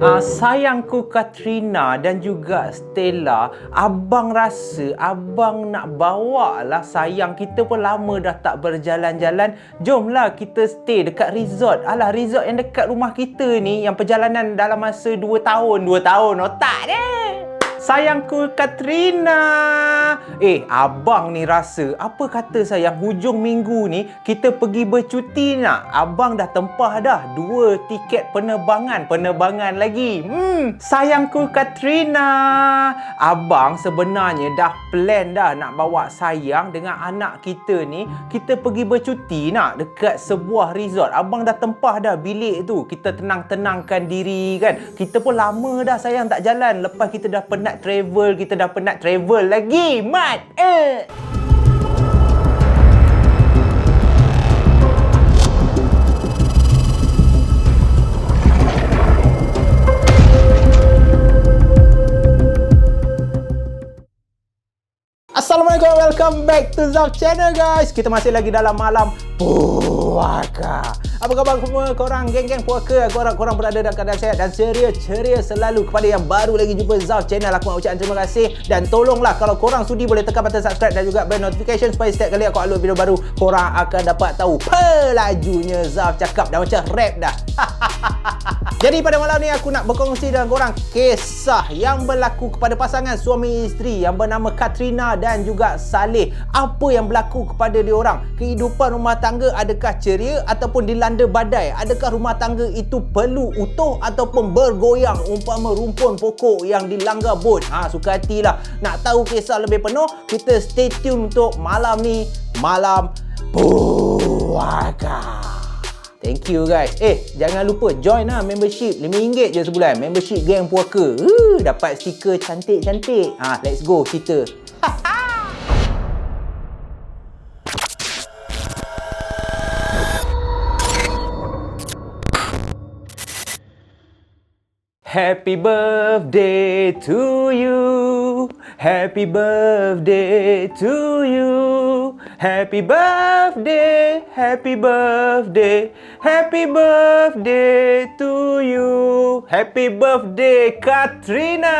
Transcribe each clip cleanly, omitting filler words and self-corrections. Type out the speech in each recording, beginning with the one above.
Sayangku Katrina dan juga Stella, abang rasa abang nak bawa lah sayang kita pun lama dah tak berjalan-jalan. Jomlah kita stay dekat resort. Alah, resort yang dekat rumah kita ni yang perjalanan dalam masa 2 tahun. 2 tahun otak dia. Sayangku Katrina. Abang ni rasa, apa kata sayang, hujung minggu ni kita pergi bercuti nak? Abang dah tempah dah 2 tiket penerbangan lagi. Sayangku Katrina. Abang sebenarnya dah plan dah nak bawa sayang dengan anak kita ni, kita pergi bercuti nak dekat sebuah resort. Abang dah tempah dah bilik tu. Kita tenang-tenangkan diri kan. Kita pun lama dah sayang tak jalan. Lepas kita dah penat travel, kita dah penat travel lagi. Mat! Assalamualaikum, welcome back to Zaf Channel guys. Kita masih lagi dalam malam puaka. Apa khabar semua korang, geng-geng puaka? Korang berada dalam keadaan sehat dan ceria selalu. Kepada yang baru lagi jumpa Zaf Channel, aku nak ucapkan terima kasih. Dan tolonglah kalau korang sudi boleh tekan button subscribe dan juga bell notification supaya setiap kali aku upload video baru, korang akan dapat tahu pelajunya Zaf cakap dah macam rap dah. Jadi pada malam ni aku nak berkongsi dengan korang kisah yang berlaku kepada pasangan suami isteri yang bernama Katrina dan juga Saleh. Apa yang berlaku kepada diorang? Kehidupan rumah tangga adakah ceria ataupun dilanda badai? Adakah rumah tangga itu perlu utuh ataupun bergoyang umpama rumpun pokok yang dilanggar bot? Suka hatilah. Nak tahu kisah lebih penuh, kita stay tune untuk malam ni, malam puaka. Thank you guys. Jangan lupa join membership RM5 je sebulan. Membership geng puaka. Dapat stiker cantik-cantik. Let's go kita. Happy birthday to you. Happy birthday to you. Happy birthday, happy birthday, happy birthday to you. Happy birthday Katrina.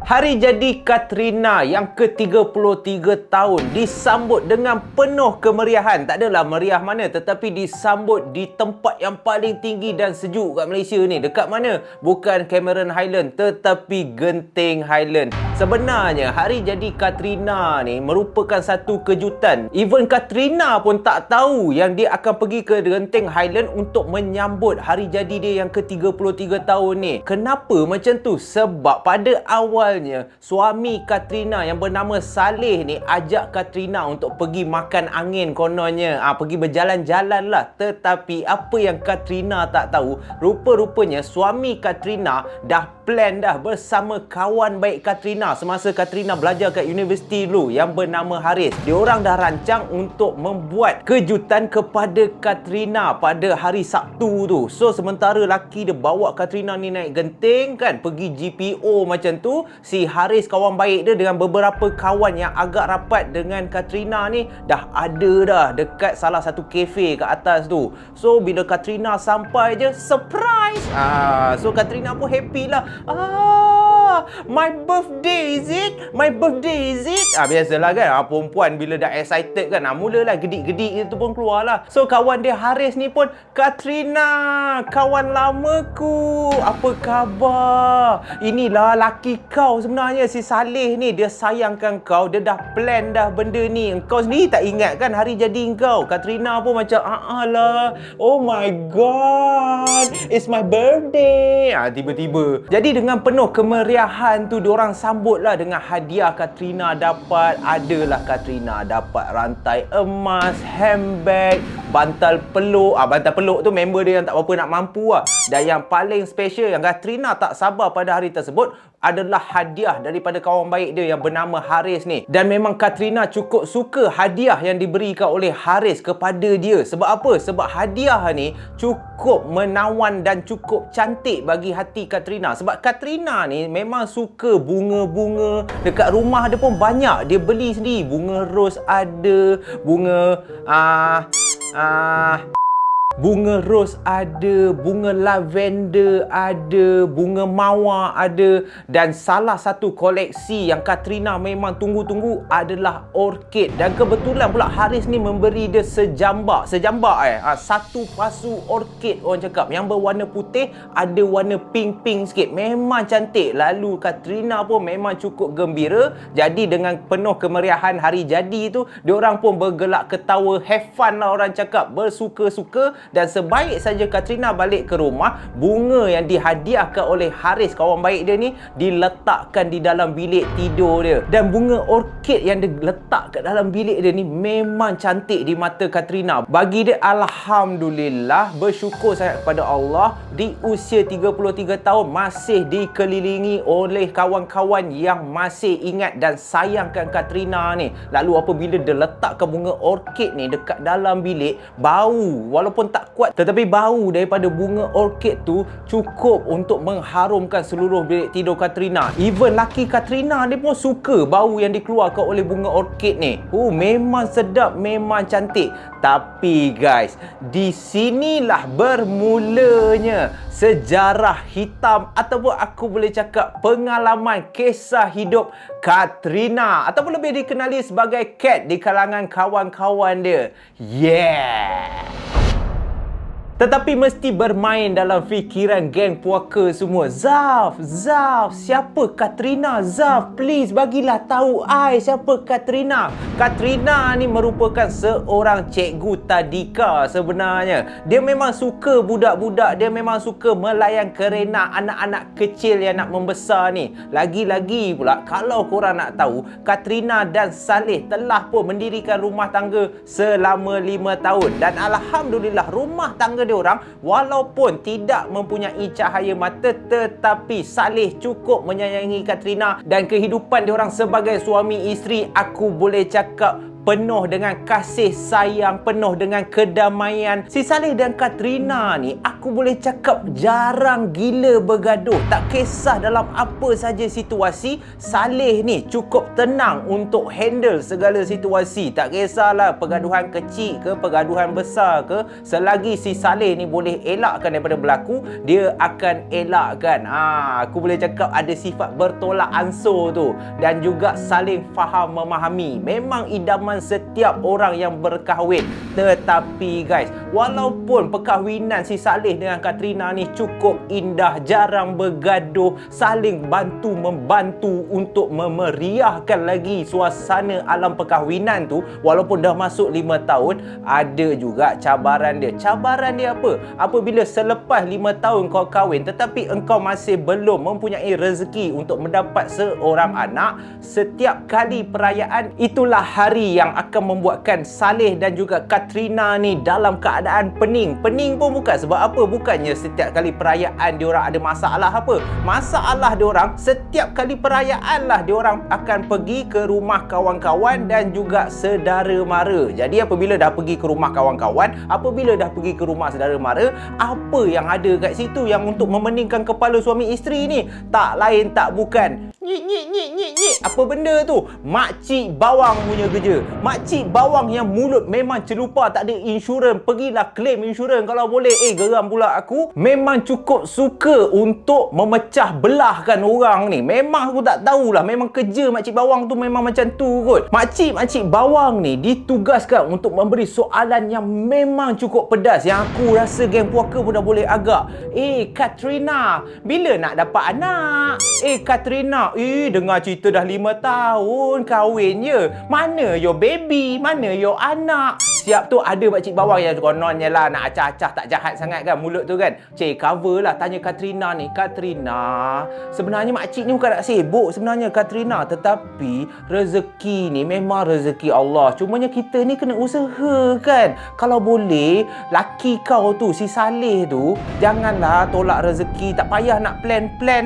Hari jadi Katrina yang ke-33 tahun disambut dengan penuh kemeriahan. Tak adalah meriah mana, tetapi disambut di tempat yang paling tinggi dan sejuk kat Malaysia ni. Dekat mana? Bukan Cameron Highland, tetapi Genting Highland. Sebenarnya hari jadi Katrina ni merupakan satu kejutan. Even Katrina pun tak tahu yang dia akan pergi ke Genting Highland untuk menyambut hari jadi dia yang ke-33 tahun ni. Kenapa macam tu? Sebab pada awal suami Katrina yang bernama Saleh ni ajak Katrina untuk pergi makan angin kononnya. Pergi berjalan-jalan lah. Tetapi apa yang Katrina tak tahu, rupa-rupanya suami Katrina dah plan dah bersama kawan baik Katrina semasa Katrina belajar kat universiti dulu yang bernama Haris. Diorang dah rancang untuk membuat kejutan kepada Katrina pada hari Sabtu tu. So sementara laki dia bawa Katrina ni naik genting kan, pergi GPO macam tu. Si Haris kawan baik dia dengan beberapa kawan yang agak rapat dengan Katrina ni dah ada dah dekat salah satu kafe kat atas tu. So bila Katrina sampai je, surprise. So Katrina pun happy lah. My birthday is it? My birthday is it? Biasalah kan, perempuan bila dah excited kan, mulalah gedik-gedik itu pun keluar lah. So kawan dia Haris ni pun, Katrina, kawan lamaku, apa khabar? Inilah laki kau sebenarnya, si Saleh ni. Dia sayangkan kau, dia dah plan dah benda ni. Kau sendiri tak ingat kan hari jadi kau? Katrina pun macam, lah, oh my god, it's my birthday. Tiba-tiba. Jadi dengan penuh kemeriahan tu, diorang sambut lah dengan hadiah. Katrina dapat, adalah Katrina dapat rantai emas, handbag, bantal peluk. Bantal peluk tu member dia yang tak berapa nak mampu lah. Dan yang paling special yang Katrina tak sabar pada hari tersebut adalah hadiah daripada kawan baik dia yang bernama Haris ni. Dan memang Katrina cukup suka hadiah yang diberikan oleh Haris kepada dia. Sebab apa? Sebab hadiah ni cukup menawan dan cukup cantik bagi hati Katrina. Sebab Katrina ni memang suka bunga-bunga. Dekat rumah dia pun banyak dia beli sendiri. Bunga ros ada, bunga Bunga ros ada, bunga lavender ada, bunga mawar ada, dan salah satu koleksi yang Katrina memang tunggu-tunggu adalah orkid. Dan kebetulan pula Haris ni memberi dia sejambak satu pasu orkid orang cakap, yang berwarna putih, ada warna pink-pink sikit, memang cantik. Lalu Katrina pun memang cukup gembira. Jadi dengan penuh kemeriahan hari jadi tu, diorang pun bergelak ketawa, have fun lah orang cakap, bersuka-suka. Dan sebaik saja Katrina balik ke rumah, bunga yang dihadiahkan oleh Haris, kawan baik dia ni, diletakkan di dalam bilik tidur dia. Dan bunga orkid yang diletak kat dalam bilik dia ni memang cantik di mata Katrina. Bagi dia, alhamdulillah, bersyukur sangat kepada Allah, di usia 33 tahun masih dikelilingi oleh kawan-kawan yang masih ingat dan sayangkan Katrina ni. Lalu apabila dia letakkan bunga orkid ni dekat dalam bilik, bau walaupun tak kuat, tetapi bau daripada bunga orkid tu cukup untuk mengharumkan seluruh bilik tidur Katrina. Even laki Katrina dia pun suka bau yang dikeluarkan oleh bunga orkid ni. Memang sedap, memang cantik. Tapi guys, di sinilah bermulanya sejarah hitam, ataupun aku boleh cakap pengalaman kisah hidup Katrina, ataupun lebih dikenali sebagai Kat di kalangan kawan-kawan dia. Tetapi mesti bermain dalam fikiran geng puaka semua. Zaf, siapa Katrina? Zaf, please bagilah tahu siapa Katrina. Katrina ni merupakan seorang cikgu tadika sebenarnya. Dia memang suka budak-budak, dia memang suka melayan kerena anak-anak kecil yang nak membesar ni. Lagi-lagi pula, kalau korang nak tahu, Katrina dan Saleh telah pun mendirikan rumah tangga selama 5 tahun. Dan alhamdulillah, rumah tangga dia orang walaupun tidak mempunyai cahaya mata, tetapi Saleh cukup menyayangi Katrina, dan kehidupan dia orang sebagai suami isteri, aku boleh cakap penuh dengan kasih sayang, penuh dengan kedamaian. Si Saleh dan Katrina ni, aku boleh cakap jarang gila bergaduh. Tak kisah dalam apa saja situasi, Saleh ni cukup tenang untuk handle segala situasi. Tak kisahlah pergaduhan kecil ke pergaduhan besar ke, selagi si Saleh ni boleh elakkan daripada berlaku, dia akan elakkan. Aku boleh cakap ada sifat bertolak ansur tu, dan juga saling faham memahami. Memang idaman setiap orang yang berkahwin. Tetapi guys, walaupun perkahwinan si Saleh dengan Katrina ni cukup indah, jarang bergaduh, saling bantu-membantu untuk memeriahkan lagi suasana alam perkahwinan tu, walaupun dah masuk 5 tahun, ada juga cabaran dia. Cabaran dia apa? Apabila selepas 5 tahun kau kahwin, tetapi engkau masih belum mempunyai rezeki untuk mendapat seorang anak, setiap kali perayaan, itulah hari yang akan membuatkan Saleh dan juga Katrina ni dalam keadaan pening. Pening pun bukan sebab apa? Bukannya setiap kali perayaan diorang ada masalah apa. Masalah diorang setiap kali perayaan lah diorang akan pergi ke rumah kawan-kawan dan juga saudara mara. Jadi apabila dah pergi ke rumah kawan-kawan, apabila dah pergi ke rumah saudara mara, apa yang ada kat situ yang untuk memeningkan kepala suami isteri ni? Tak lain tak bukan nyik. Apa benda tu? Makcik bawang punya kerja. Makcik bawang yang mulut memang celupa, tak ada insurans. Pergilah claim insurans kalau boleh. Geram pula aku. Memang cukup suka untuk memecah belahkan orang ni. Memang aku tak tahulah, memang kerja makcik bawang tu memang macam tu kot. Makcik bawang ni ditugaskan untuk memberi soalan yang memang cukup pedas, yang aku rasa geng puaka pun dah boleh agak. Katrina, bila nak dapat anak? Katrina, dengar cerita dah 5 tahun kahwin je. Mana your baby? Mana your anak? Siap tu ada makcik bawang yang kononnya lah nak acah-acah, tak jahat sangat kan mulut tu kan. Cover lah tanya Katrina ni. Katrina, sebenarnya makcik ni bukan nak sibuk sebenarnya Katrina, tetapi rezeki ni memang rezeki Allah. Cumanya kita ni kena usaha kan. Kalau boleh, laki kau tu, si Saleh tu, janganlah tolak rezeki. Tak payah nak plan-plan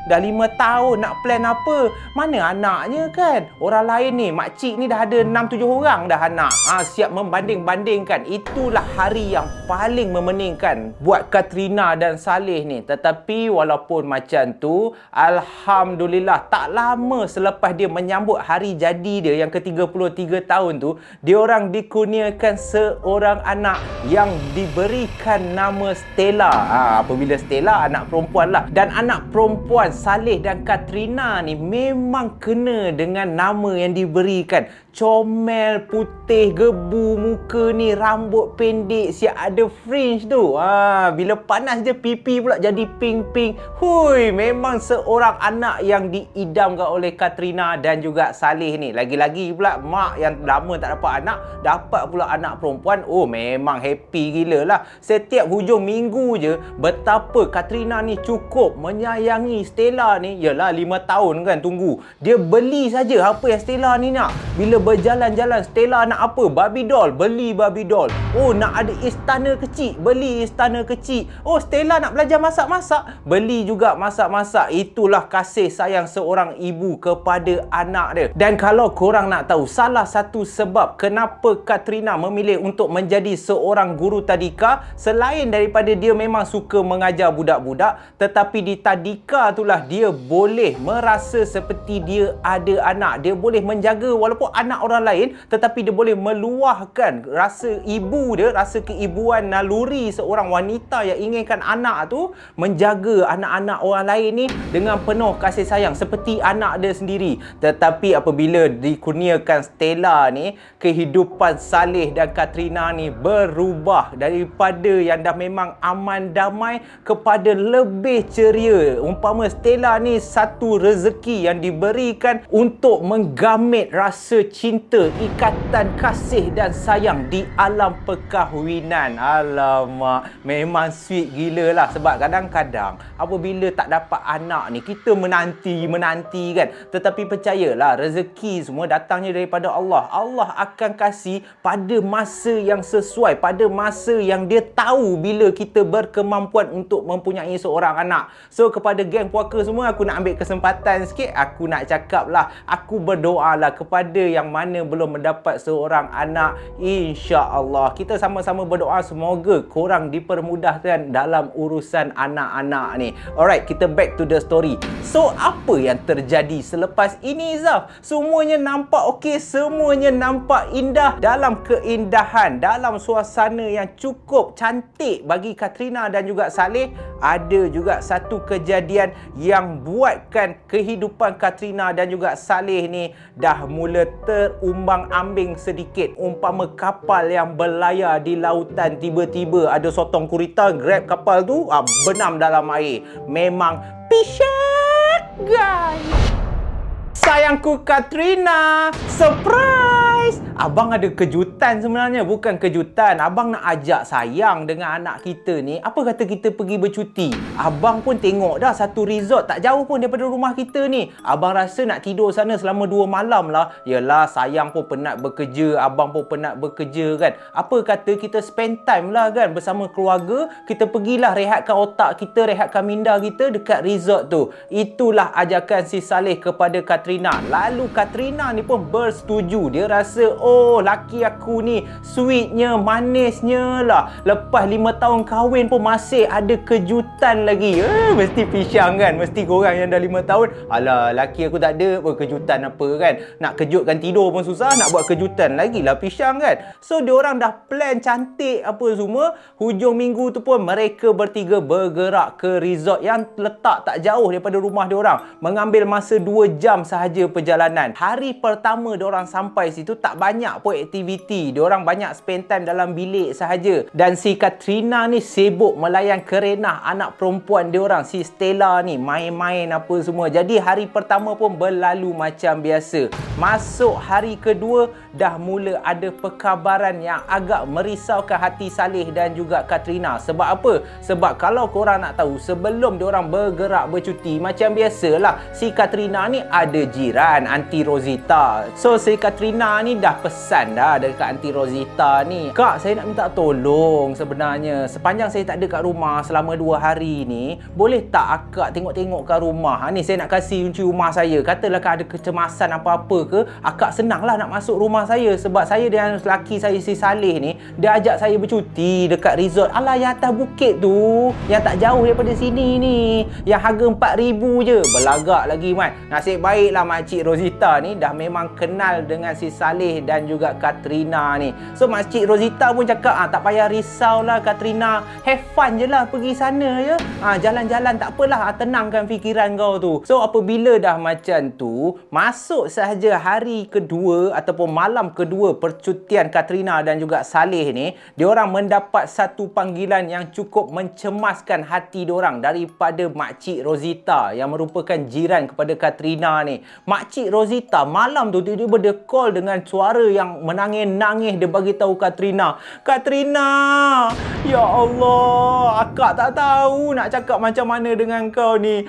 Dah 5 tahun nak plan apa? Mana anaknya kan? Orang lain ni, makcik ni dah ada 6-7 orang dah anak. Siap membanding-bandingkan. Itulah hari yang paling memeningkan buat Katrina dan Saleh ni. Tetapi walaupun macam tu, alhamdulillah tak lama selepas dia menyambut hari jadi dia yang ke-33 tahun tu, dia orang dikurniakan seorang anak yang diberikan nama Stella. Apabila Stella anak perempuan lah. Dan anak perempuan Saleh dan Katrina ni memang kena dengan nama yang diberikan. Comel, putih, gebu muka ni, rambut pendek, siap ada fringe tu. Bila panas je pipi pula jadi pink-pink. Hui, memang seorang anak yang diidamkan oleh Katrina dan juga Saleh ni. Lagi-lagi pula mak yang lama tak dapat anak, dapat pula anak perempuan. Oh, memang happy gila lah. Setiap hujung minggu je, betapa Katrina ni cukup menyayangi Stella ni. Yalah, 5 tahun kan tunggu. Dia beli saja apa yang Stella ni nak. Bila berjalan-jalan, Stella nak apa? Barbie doll, beli Barbie doll. Oh, nak ada istana kecil, beli istana kecil. Oh, Stella nak belajar masak-masak, beli juga masak-masak. Itulah kasih sayang seorang ibu kepada anak dia. Dan kalau korang nak tahu salah satu sebab kenapa Katrina memilih untuk menjadi seorang guru tadika, selain daripada dia memang suka mengajar budak-budak, tetapi di tadika itulah dia boleh merasa seperti dia ada anak. Dia boleh menjaga walaupun anak orang lain, tetapi dia boleh meluahkan rasa ibu dia, rasa keibuan naluri seorang wanita yang inginkan anak tu menjaga anak-anak orang lain ni dengan penuh kasih sayang seperti anak dia sendiri. Tetapi apabila dikurniakan Stella ni, kehidupan Saleh dan Katrina ni berubah daripada yang dah memang aman damai kepada lebih ceria. Umpama Stella ni satu rezeki yang diberikan untuk menggamit rasa cinta, ikatan kasih dan sayang di alam perkahwinan. Alamak, memang sweet gila lah. Sebab kadang-kadang apabila tak dapat anak ni, kita menanti kan. Tetapi percayalah, rezeki semua datangnya daripada Allah. Allah akan kasih pada masa yang sesuai, pada masa yang dia tahu bila kita berkemampuan untuk mempunyai seorang anak. So kepada geng puaka semua, aku nak ambil kesempatan sikit, aku nak cakap lah, aku berdoa lah kepada yang mana belum mendapat seorang anak. InsyaAllah kita sama-sama berdoa semoga korang dipermudahkan dalam urusan anak-anak ni. Alright, kita back to the story. So apa yang terjadi selepas ini, Zaf? Semuanya nampak okey, semuanya nampak indah. Dalam keindahan, dalam suasana yang cukup cantik bagi Katrina dan juga Saleh, ada juga satu kejadian yang buatkan kehidupan Katrina dan juga Saleh ni dah mula terumbang-ambing sedikit. Umpama kapal yang berlayar di lautan, tiba-tiba ada sotong gurita grab kapal tu, benam dalam air. Memang pisyak, guys. Sayangku Katrina, surprise! Abang ada kejutan sebenarnya. Bukan kejutan, abang nak ajak sayang dengan anak kita ni. Apa kata kita pergi bercuti? Abang pun tengok dah satu resort tak jauh pun daripada rumah kita ni. Abang rasa nak tidur sana selama 2 malam lah. Yelah, sayang pun penat bekerja, abang pun penat bekerja kan. Apa kata kita spend time lah kan bersama keluarga. Kita pergilah rehatkan otak kita, rehatkan minda kita dekat resort tu. Itulah ajakan si Saleh kepada Katrina. Lalu Katrina ni pun bersetuju. Dia rasa, oh, laki aku ni sweetnya, manisnya lah. Lepas 5 tahun kahwin pun masih ada kejutan lagi. Mesti pisang kan. Mesti korang yang dah 5 tahun, alah, laki aku tak ada kejutan apa kan. Nak kejutkan tidur pun susah, nak buat kejutan lagi lah pisang kan. So diorang dah plan cantik apa semua. Hujung minggu tu pun mereka bertiga bergerak ke resort yang letak tak jauh daripada rumah diorang. Mengambil masa 2 jam sahaja perjalanan. Hari pertama diorang sampai situ tak banyak pun aktiviti. Diorang banyak spend time dalam bilik sahaja. Dan si Katrina ni sibuk melayan kerenah anak perempuan diorang, si Stella ni, main-main apa semua. Jadi hari pertama pun berlalu macam biasa. Masuk hari kedua dah mula ada perkabaran yang agak merisaukan hati Saleh dan juga Katrina. Sebab apa? Sebab kalau korang nak tahu, sebelum diorang bergerak bercuti, macam biasalah si Katrina ni ada jiran, Aunty Rosita. So si Katrina ni ni dah pesan dah dekat Aunty Rosita ni. Kak, saya nak minta tolong sebenarnya. Sepanjang saya tak ada kat rumah selama 2 hari ni, boleh tak akak tengok-tengok kat rumah? Ni saya nak kasih kunci rumah saya. Katalah kak ada kecemasan apa-apa ke, akak senanglah nak masuk rumah saya. Sebab saya dengan lelaki saya si Saleh ni, dia ajak saya bercuti dekat resort. Alah, yang atas bukit tu, yang tak jauh daripada sini ni, yang harga 4,000 je. Belagak lagi Mat. Nasib baiklah makcik Rosita ni dah memang kenal dengan si Saleh dan juga Katrina ni. So makcik Rosita pun cakap, tak payah risaulah Katrina, have fun je lah pergi sana je. Jalan-jalan tak apalah, tenangkan fikiran kau tu. So apabila dah macam tu, masuk sahaja hari kedua ataupun malam kedua percutian Katrina dan juga Saleh ni, diorang mendapat satu panggilan yang cukup mencemaskan hati diorang daripada makcik Rosita yang merupakan jiran kepada Katrina ni. Makcik Rosita malam tu tiba-tiba dia call dengan suara yang menangis-nangis. Dia bagi tahu Katrina, Katrina, ya Allah, akak tak tahu nak cakap macam mana dengan kau ni.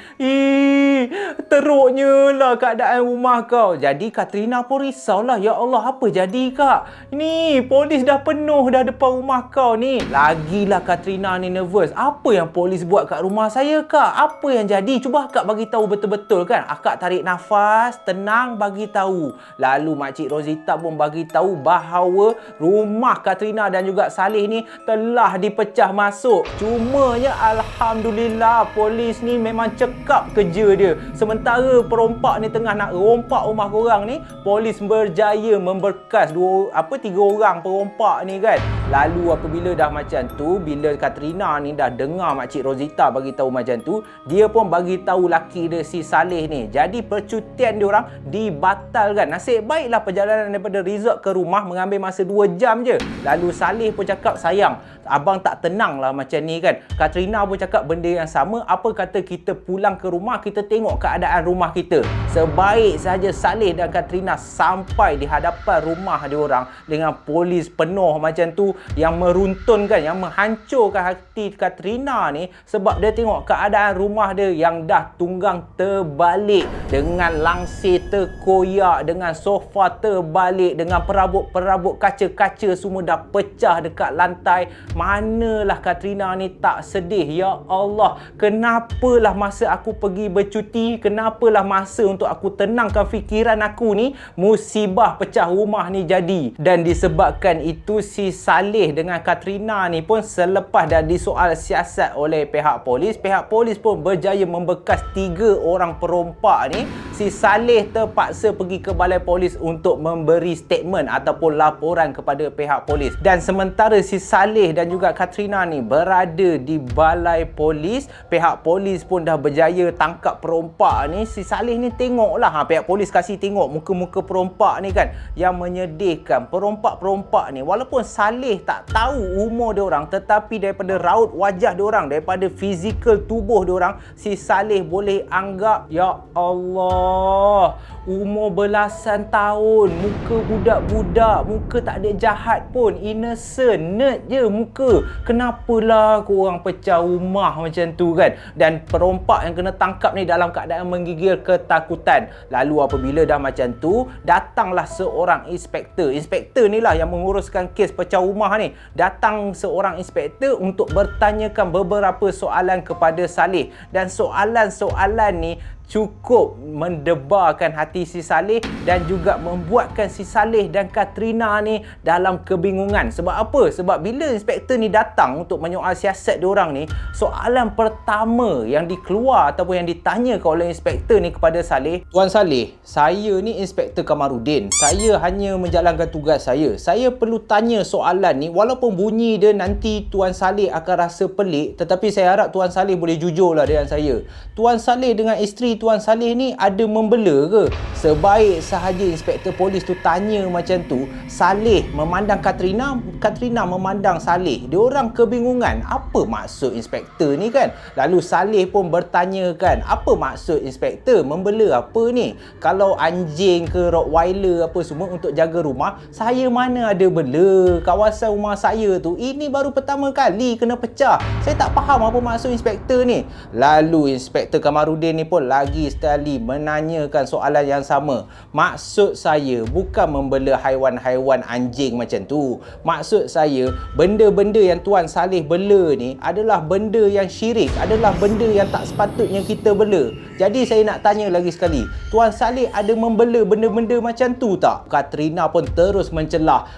Teruknya lah keadaan rumah kau. Jadi Katrina pun risaulah, ya Allah, apa jadi kak? Ni polis dah penuh dah depan rumah kau ni. Lagilah Katrina ni nervous. Apa yang polis buat kat rumah saya kak? Apa yang jadi? Cuba akak bagi tahu betul-betul kan. Akak tarik nafas, tenang, bagi tahu. Lalu makcik Rosita pun bagi tahu bahawa rumah Katrina dan juga Saleh ni telah dipecah masuk. Cumanya alhamdulillah polis ni memang cekap kerja dia. Sementara perompak ni tengah nak rompak rumah korang ni, polis berjaya memberkas 3 orang perompak ni kan. Lalu apabila dah macam tu, bila Katrina ni dah dengar makcik Rosita bagi tahu macam tu, dia pun bagi tahu laki dia si Saleh ni. Jadi percutian dia orang dibatalkan. Nasib baiklah perjalanan daripada resort ke rumah mengambil masa 2 jam je. Lalu Saleh pun cakap, sayang, abang tak tenang lah macam ni kan. Katrina pun cakap benda yang sama. Apa kata kita pulang ke rumah, kita tengok keadaan rumah kita. Sebaik saja Saleh dan Katrina sampai di hadapan rumah dia orang dengan polis penuh macam tu, yang meruntunkan, yang menghancurkan hati Katrina ni, sebab dia tengok keadaan rumah dia yang dah tunggang terbalik, dengan langsir terkoyak, dengan sofa terbalik, dengan perabot-perabot kaca-kaca semua dah pecah dekat lantai. Manalah Katrina ni tak sedih. Ya Allah, kenapalah masa aku pergi bercuti, kenapalah masa untuk aku tenangkan fikiran aku ni, musibah pecah rumah ni jadi. Dan disebabkan itu, si Saleh dengan Katrina ni pun selepas dah disoal siasat oleh pihak polis pun berjaya membekas 3 orang perompak ni. Si Saleh terpaksa pergi ke balai polis untuk memberi statement ataupun laporan kepada pihak polis. Dan sementara si Saleh dan juga Katrina ni berada di balai polis, pihak polis pun dah berjaya tangkap perompak ni. Si Saleh ni tengoklah, pihak polis kasih tengok muka-muka perompak ni kan, yang menyedihkan. Perompak-perompak ni, walaupun Saleh tak tahu umur dia orang, tetapi daripada raut wajah dia orang, daripada fizikal tubuh dia orang, si Saleh boleh anggap, ya Allah, umur belasan tahun, muka budak-budak, muka tak ada jahat pun, innocent, nerd je muka. Kenapalah korang pecah rumah macam tu kan? Dan perompak yang kena tangkap ni dalam keadaan menggigil ketakutan. Lalu apabila dah macam tu, datanglah seorang inspektor. Inspektor ni lah yang menguruskan kes pecah rumah ni. Datang seorang inspektor untuk bertanyakan beberapa soalan kepada Saleh. Dan soalan-soalan ni cukup mendebarkan hati si Saleh dan juga membuatkan si Saleh dan Katrina ni dalam kebingungan. Sebab apa? Sebab bila inspektor ni datang untuk menyoal siasat diorang ni, soalan pertama yang dikeluar ataupun yang ditanyakan oleh inspektor ni kepada Saleh, Tuan Saleh, saya ni Inspektor Kamarudin. Saya hanya menjalankan tugas saya. Saya perlu tanya soalan ni, walaupun bunyi dia nanti Tuan Saleh akan rasa pelik, tetapi saya harap Tuan Saleh boleh jujurlah dengan saya. Tuan Saleh dengan isteri Tuan Saleh ni ada membela ke? Sebaik sahaja inspektor polis tu tanya macam tu, Saleh memandang Katrina, Katrina memandang Saleh. Diorang kebingungan, apa maksud inspektor ni kan? Lalu Saleh pun bertanya kan, apa maksud inspektor? Membela apa ni? Kalau anjing ke Rottweiler apa semua untuk jaga rumah, saya mana ada bela. Kawasan rumah saya tu, ini baru pertama kali kena pecah. Saya tak faham apa maksud inspektor ni. Lalu Inspektor Kamarudin ni pun lagi sekali menanyakan soalan yang sama. Maksud saya bukan membela haiwan-haiwan anjing macam tu. Maksud saya, benda-benda yang Tuan Saleh bela ni adalah benda yang syirik, adalah benda yang tak sepatutnya kita bela. Jadi saya nak tanya lagi sekali, Tuan Saleh ada membela benda-benda macam tu tak? Katrina pun terus mencelah.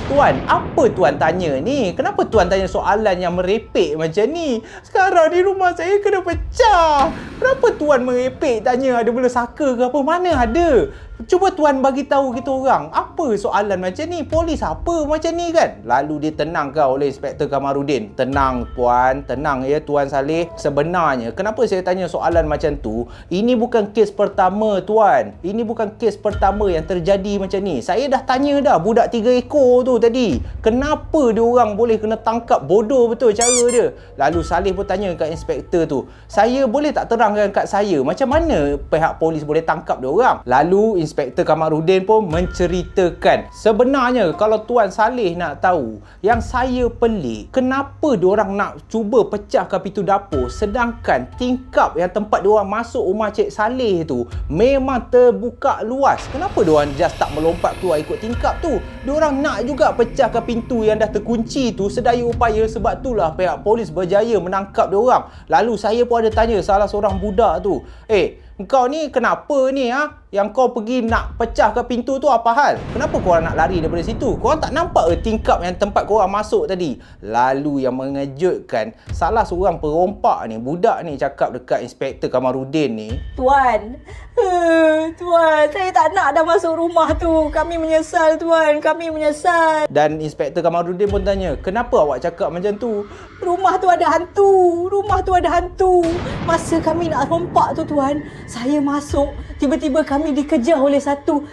Tuan, apa Tuan tanya ni? Kenapa Tuan tanya soalan yang merepek macam ni? Sekarang ni rumah saya kena pecah. Kenapa Tuan merepek tanya ada bola saka ke apa? Mana ada? Cuba Tuan bagi tahu kita orang, apa soalan macam ni? Polis apa macam ni kan? Lalu dia tenangkan oleh Inspektor Kamarudin. Tenang Puan, tenang ya Tuan Saleh. Sebenarnya kenapa saya tanya soalan macam tu? Ini bukan kes pertama Tuan. Ini bukan kes pertama yang terjadi macam ni. Saya dah tanya dah budak 3 ekor tu tadi. Kenapa dia orang boleh kena tangkap? Bodoh betul cara dia. Lalu Saleh pun tanya kat inspektor tu, saya boleh tak terangkan kat saya macam mana pihak polis boleh tangkap dia orang? Lalu Inspektor Kamarudin pun menceritakan, sebenarnya kalau Tuan Saleh nak tahu, yang saya pelik, kenapa diorang nak cuba pecahkan pintu dapur sedangkan tingkap yang tempat diorang masuk rumah Cik Saleh tu memang terbuka luas. Kenapa diorang just tak melompat keluar ikut tingkap tu? Diorang nak juga pecahkan pintu yang dah terkunci tu sedaya upaya. Sebab itulah pihak polis berjaya menangkap diorang. Lalu saya pun ada tanya salah seorang budak tu, kau ni kenapa ni yang kau pergi nak pecahkan pintu tu apa hal? Kenapa korang nak lari daripada situ? Korang tak nampak ke tingkap yang tempat korang masuk tadi? Lalu yang mengejutkan, salah seorang perompak ni, budak ni cakap dekat Inspektor Kamarudin ni, Tuan, saya tak nak dah masuk rumah tu. Kami menyesal Tuan, kami menyesal. Dan Inspektor Kamarudin pun tanya, kenapa awak cakap macam tu? Rumah tu ada hantu. Masa kami nak rompak tu Tuan, saya masuk, tiba-tiba kami dikejar oleh satu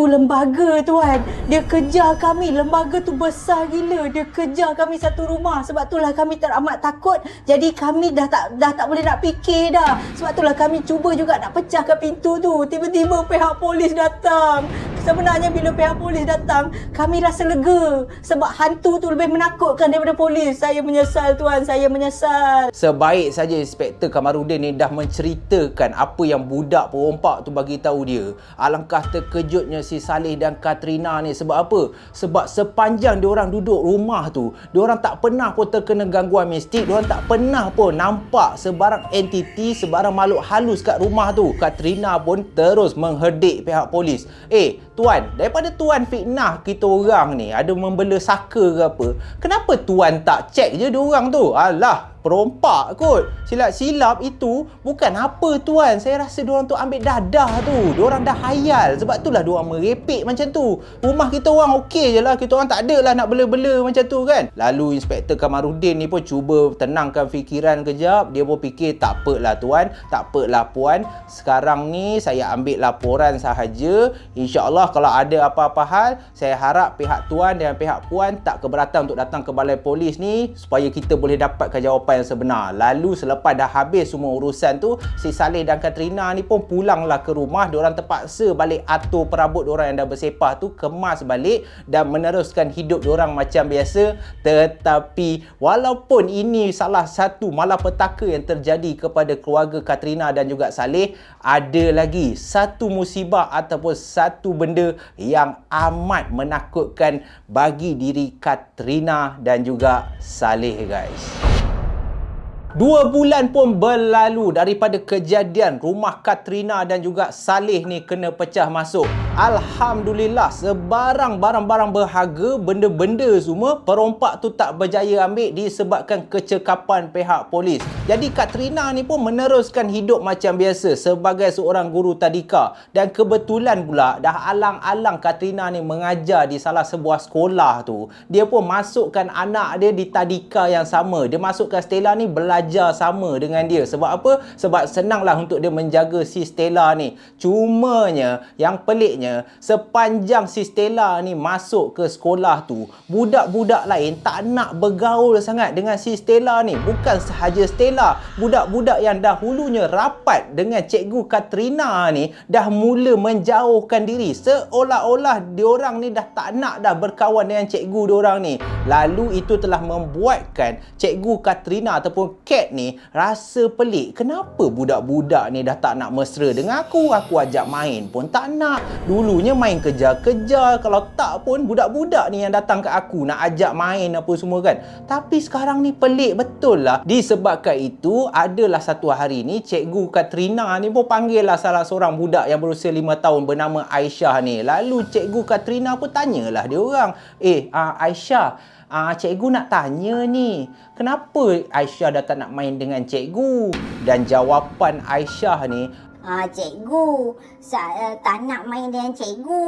lembaga Tuan. Dia kejar kami, lembaga tu besar gila. Dia kejar kami satu rumah. Sebab itulah kami teramat takut. Jadi kami dah tak boleh nak fikir dah. Sebab itulah kami cuba juga nak pecahkan pintu tu. Tiba-tiba pihak polis datang. Sebenarnya bila pihak polis datang, kami rasa lega. Sebab hantu tu lebih menakutkan daripada polis. Saya menyesal Tuan, saya menyesal. Sebaik saja Inspektor Kamarudin ni dah menceritakan apa yang budak perompak tu bagi tahu dia. Alangkah terkejutnya si Saleh dan Katrina ni. Sebab apa? Sebab sepanjang diorang duduk rumah tu, diorang tak pernah pun terkena gangguan mistik. Diorang tak pernah pun nampak sebarang entiti, sebarang makhluk halus kat rumah tu. Katrina pun terus mengherdik pihak polis. Tuan, daripada Tuan fitnah kita orang ni ada membela saka ke apa, kenapa Tuan tak cek je diorang tu? Alah, perompak kot. Silap-silap itu bukan apa Tuan. Saya rasa diorang tu ambil dadah tu. Diorang dah hayal. Sebab itulah diorang merepek macam tu. Rumah kita orang okey je lah. Kita orang tak ada lah nak bela-bela macam tu kan. Lalu Inspektor Kamarudin ni pun cuba tenangkan fikiran kejap. Dia pun fikir, tak apalah Tuan, tak apalah Puan. Sekarang ni saya ambil laporan sahaja. InsyaAllah kalau ada apa-apa hal, saya harap pihak Tuan dan pihak Puan tak keberatan untuk datang ke balai polis ni supaya kita boleh dapatkan jawapan yang sebenar. Lalu selepas dah habis semua urusan tu, si Saleh dan Katrina ni pun pulanglah ke rumah. Diorang terpaksa balik atur perabot diorang yang dah bersepah tu, kemas balik dan meneruskan hidup diorang macam biasa. Tetapi walaupun ini salah satu malapetaka yang terjadi kepada keluarga Katrina dan juga Saleh, ada lagi satu musibah ataupun satu benda yang amat menakutkan bagi diri Katrina dan juga Saleh guys. 2 bulan pun berlalu daripada kejadian rumah Katrina dan juga Saleh ni kena pecah masuk. Alhamdulillah, sebarang barang-barang berharga, benda-benda semua perompak tu tak berjaya ambil disebabkan kecekapan pihak polis. Jadi Katrina ni pun meneruskan hidup macam biasa sebagai seorang guru tadika. Dan kebetulan pula dah alang-alang Katrina ni mengajar di salah sebuah sekolah tu, dia pun masukkan anak dia di tadika yang sama. Dia masukkan Stella ni belajar sama dengan dia. Sebab apa? Sebab senanglah untuk dia menjaga si Stella ni. Cumanya yang peliknya, Maksudnya, sepanjang si Stella ni masuk ke sekolah tu, budak-budak lain tak nak bergaul sangat dengan si Stella ni. Bukan sahaja Stella, budak-budak yang dahulunya rapat dengan Cikgu Katrina ni dah mula menjauhkan diri. Seolah-olah diorang ni dah tak nak dah berkawan dengan cikgu diorang ni. Lalu itu telah membuatkan Cikgu Katrina ataupun Kat ni rasa pelik. Kenapa budak-budak ni dah tak nak mesra dengan aku? Aku ajak main pun tak nak. Dulunya main kejar-kejar. Kalau tak pun budak-budak ni yang datang ke aku nak ajak main apa semua kan. Tapi sekarang ni pelik betul lah. Disebabkan itu, adalah satu hari ni Cikgu Katrina ni pun panggil lah salah seorang budak yang berusia 5 tahun bernama Aisyah ni. Lalu Cikgu Katrina pun tanyalah dia orang. Aisyah, cikgu nak tanya ni, kenapa Aisyah dah tak nak main dengan cikgu? Dan jawapan Aisyah ni, cikgu, saya tak nak main dengan cikgu.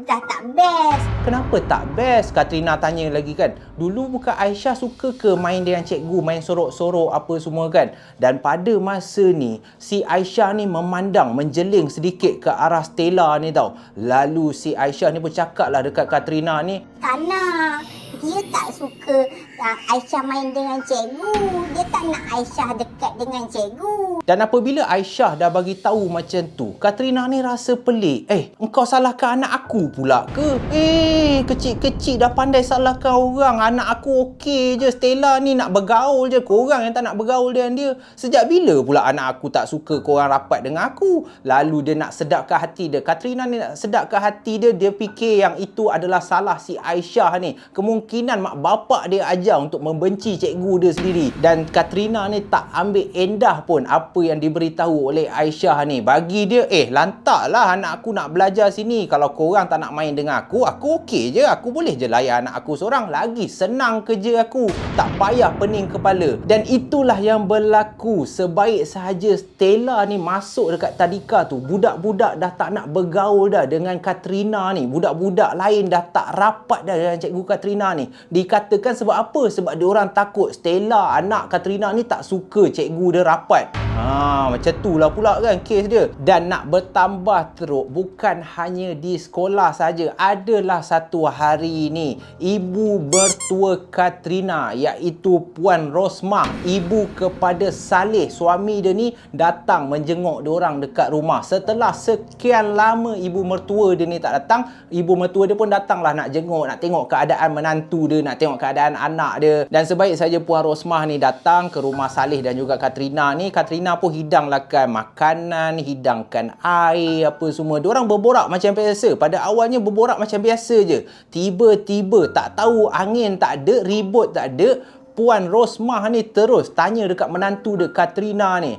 Dah tak best. kenapa tak best? Katrina tanya lagi kan. Dulu bukan Aisyah suka ke main dengan cikgu, main sorok-sorok apa semua kan? Dan pada masa ni, si Aisyah ni memandang, menjeling sedikit ke arah Stella ni tau. Lalu si Aisyah ni pun cakap lah dekat Katrina ni, Tak nak. Dia tak suka Aisyah main dengan cikgu. Dia tak nak Aisyah dekat dengan cikgu. Dan apabila Aisyah dah bagi tahu macam tu, Katrina ni rasa pelik. Engkau salahkan anak aku pula ke? Kecil-kecil dah pandai salahkan orang. Anak aku okey je. Stella ni nak bergaul je. Korang yang tak nak bergaul dengan dia. Sejak bila pula anak aku tak suka korang rapat dengan aku? Lalu dia nak sedapkan hati dia. Katrina ni nak sedapkan hati dia. Dia fikir yang itu adalah salah si Aisyah ni. Kemungkinan mak bapak dia ajar untuk membenci cikgu dia sendiri. Dan Katrina ni tak ambil endah pun apa yang diberitahu oleh Aisyah ni. Bagi dia, lantaklah anak aku nak belajar sini. Kalau korang tak nak main dengan aku okey je. Aku boleh je layan anak aku seorang. Lagi senang kerja aku. Tak payah pening kepala. Dan itulah yang berlaku. Sebaik sahaja Stella ni masuk dekat tadika tu, budak-budak dah tak nak bergaul dah dengan Katrina ni. Budak-budak lain dah tak rapat dah dengan cikgu Katrina ni. Dikatakan sebab apa? Sebab diorang takut Stella, anak Katrina ni tak suka cikgu dia rapat. Macam tu lah pula kan kes dia. Dan nak bertambah teruk, bukan hanya di sekolah saja. Adalah satu hari ni, ibu mertua Katrina, iaitu Puan Rosmah, ibu kepada Saleh, suami dia ni, datang menjenguk diorang dekat rumah. Setelah sekian lama ibu mertua dia ni tak datang, ibu mertua dia pun datanglah nak jenguk, nak tengok keadaan menantu dia, nak tengok keadaan anak dia. Dan sebaik saja Puan Rosmah ni datang ke rumah Saleh dan juga Katrina ni, Katrina pun hidangkan makanan, hidangkan air, apa semua. Diorang berborak macam biasa. Pada awalnya berborak macam biasa je. Tiba-tiba tak tahu angin tak ada, ribut tak ada, Puan Rosmah ni terus tanya dekat menantu dia, Katrina ni.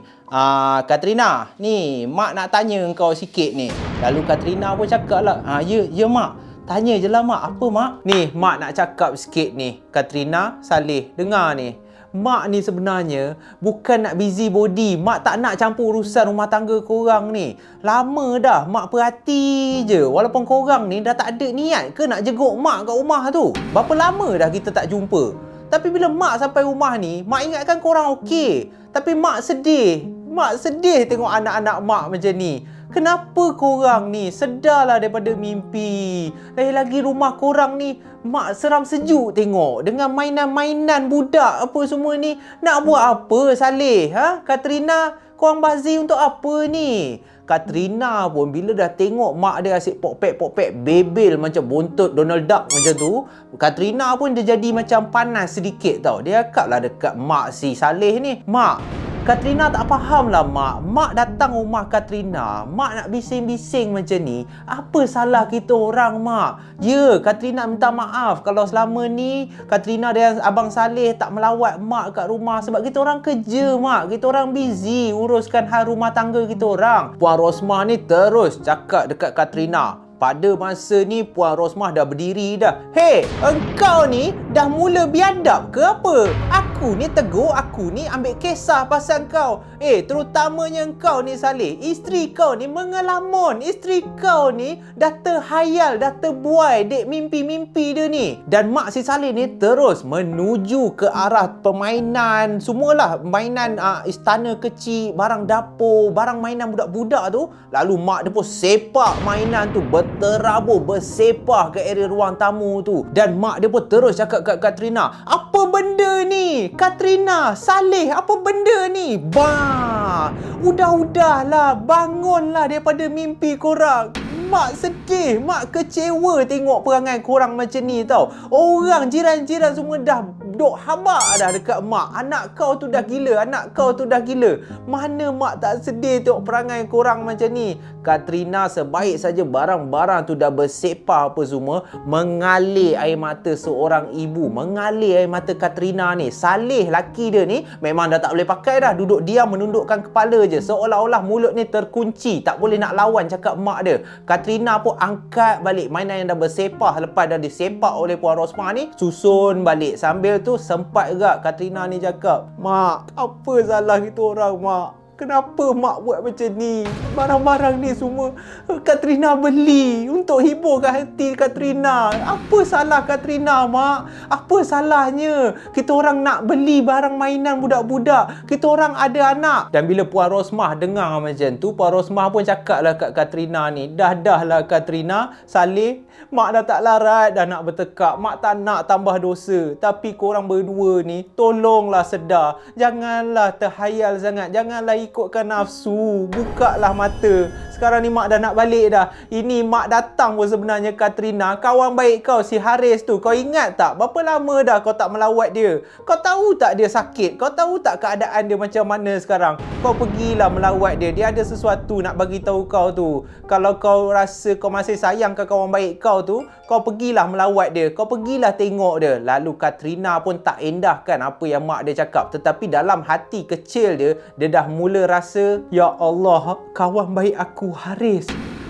Katrina, ni mak nak tanya engkau sikit ni. Lalu Katrina pun cakap lah, ya mak. Tanya je lah mak. Apa mak? Ni mak nak cakap sikit ni. Katrina, Saleh, dengar ni. Mak ni sebenarnya bukan nak busy body. Mak tak nak campur urusan rumah tangga korang ni. Lama dah mak perhati je. Walaupun korang ni dah tak ada niat ke nak jenguk mak kat rumah tu. Berapa lama dah kita tak jumpa. Tapi bila mak sampai rumah ni, mak ingatkan korang okey. Tapi mak sedih. Mak sedih tengok anak-anak mak macam ni. Kenapa korang ni? Sedarlah daripada mimpi. Lagi rumah korang ni, mak seram sejuk tengok. Dengan mainan-mainan budak apa semua ni. Nak buat apa Saleh? Katrina, korang bazir untuk apa ni? Katrina pun bila dah tengok mak dia asyik pokpek-pokpek bebel macam buntut Donald Duck macam tu, Katrina pun dia jadi macam panas sedikit tau. Dia cakaplah dekat mak si Saleh ni, mak, Katrina tak faham lah mak. Mak datang rumah Katrina, mak nak bising-bising macam ni. Apa salah kita orang mak? Ya, Katrina minta maaf kalau selama ni Katrina dan Abang Saleh tak melawat mak kat rumah. Sebab kita orang kerja mak. Kita orang busy uruskan hal rumah tangga kita orang. Puan Rosmah ni terus cakap dekat Katrina. Pada masa ni Puan Rosmah dah berdiri dah. Hei, engkau ni dah mula biadab ke apa? Aku Aku ni tegur, aku ni ambil kisah pasal kau. Terutamanya kau ni Saleh. Isteri kau ni mengelamun. Isteri kau ni dah terhayal, dah terbuai dek mimpi-mimpi dia ni. Dan mak si Saleh ni terus menuju ke arah permainan, semualah mainan istana kecil, barang dapur, barang mainan budak-budak tu. Lalu mak dia pun sepak mainan tu, berterabur, bersepah ke area ruang tamu tu. Dan mak dia pun terus cakap kat Katrina, apa benda ni? Katrina, Saleh, apa benda ni? Udahlah, bangunlah daripada mimpi korang. Mak sedih, mak kecewa tengok perangai korang macam ni tau. Orang jiran-jiran semua dah duk habak dah dekat mak. Anak kau tu dah gila, anak kau tu dah gila. Mana mak tak sedih tengok perangai korang macam ni. Katrina sebaik saja barang-barang tu dah bersepah apa semua, mengalir air mata seorang ibu. Mengalir air mata Katrina ni. Saleh laki dia ni memang dah tak boleh pakai dah. Duduk diam menundukkan kepala je. Seolah-olah mulut ni terkunci, tak boleh nak lawan cakap mak dia. Katrina pun angkat balik mainan yang dah bersepah lepas dah disepak oleh Puan Rosmah ni, susun balik. Sambil tu sempat juga Katrina ni cakap, mak, apa salah kita orang, mak? Kenapa mak buat macam ni? Barang-barang ni semua Katrina beli untuk hiburkan hati Katrina. Apa salah Katrina, mak? Apa salahnya? Kita orang nak beli barang mainan budak-budak. Kita orang ada anak. Dan bila Puan Rosmah dengar macam tu, Puan Rosmah pun cakap lah kat Katrina ni, dah lah Katrina, Saleh, mak dah tak larat dah nak bertekak. Mak tak nak tambah dosa. Tapi korang berdua ni, tolonglah sedar. Janganlah terhayal sangat. Janganlah ikutkan nafsu. Bukalah mata. Sekarang ni mak dah nak balik dah. Ini mak datang pun sebenarnya Katrina, kawan baik kau si Haris tu. Kau ingat tak berapa lama dah kau tak melawat dia? Kau tahu tak dia sakit? Kau tahu tak keadaan dia macam mana sekarang? Kau pergilah melawat dia. Dia ada sesuatu nak bagi tahu kau tu. Kalau kau rasa kau masih sayang ke kawan baik kau tu, kau pergilah melawat dia. Kau pergilah tengok dia. Lalu Katrina pun tak endahkan apa yang mak dia cakap. Tetapi dalam hati kecil dia, dia dah mula rasa, ya Allah, kawan baik aku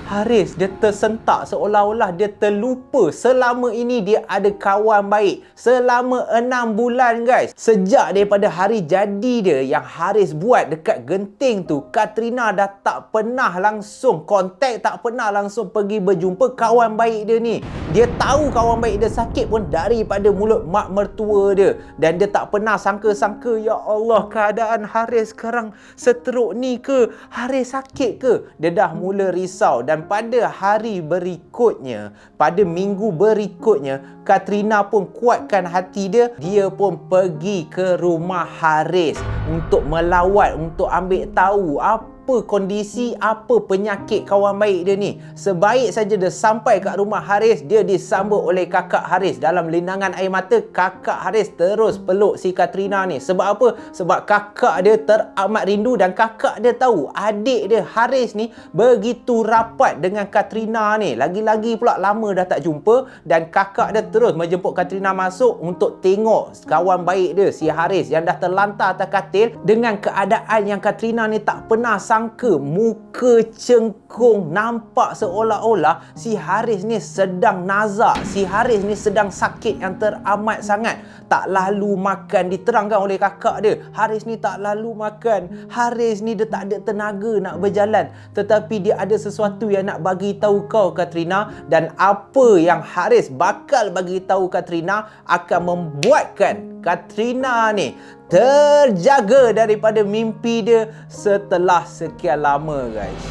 Haris, dia tersentak seolah-olah dia terlupa selama ini dia ada kawan baik. Selama 6 bulan guys. Sejak daripada hari jadi dia yang Haris buat dekat genting tu, Katrina dah tak pernah langsung kontak, tak pernah langsung pergi berjumpa kawan baik dia ni. Dia tahu kawan baik dia sakit pun daripada mulut mak mertua dia. Dan dia tak pernah sangka-sangka, ya Allah, keadaan Haris sekarang seteruk ni ke? Haris sakit ke? Dia dah mula risau. Dan pada hari berikutnya, pada minggu berikutnya, Katrina pun kuatkan hati dia. Dia pun pergi ke rumah Haris untuk melawat, untuk ambil tahu apa kondisi, apa penyakit kawan baik dia ni. Sebaik saja dia sampai kat rumah Haris, dia disambut oleh kakak Haris. Dalam linangan air mata, kakak Haris terus peluk si Katrina ni. Sebab apa? Sebab kakak dia teramat rindu dan kakak dia tahu adik dia Haris ni begitu rapat dengan Katrina ni. Lagi-lagi pula lama dah tak jumpa, dan kakak dia terus menjemput Katrina masuk untuk tengok kawan baik dia si Haris yang dah terlantar atas katil dengan keadaan yang Katrina ni tak pernah sangka. Muka cengkung, nampak seolah-olah si Haris ni sedang nazak. Si Haris ni sedang sakit yang teramat sangat. Tak lalu makan, diterangkan oleh kakak dia. Haris ni tak lalu makan. Haris ni dia tak ada tenaga nak berjalan. Tetapi dia ada sesuatu yang nak bagi tahu kau, Katrina. Dan apa yang Haris bakal bagi tahu Katrina akan membuatkan Katrina ni terjaga daripada mimpi dia setelah sekian lama guys.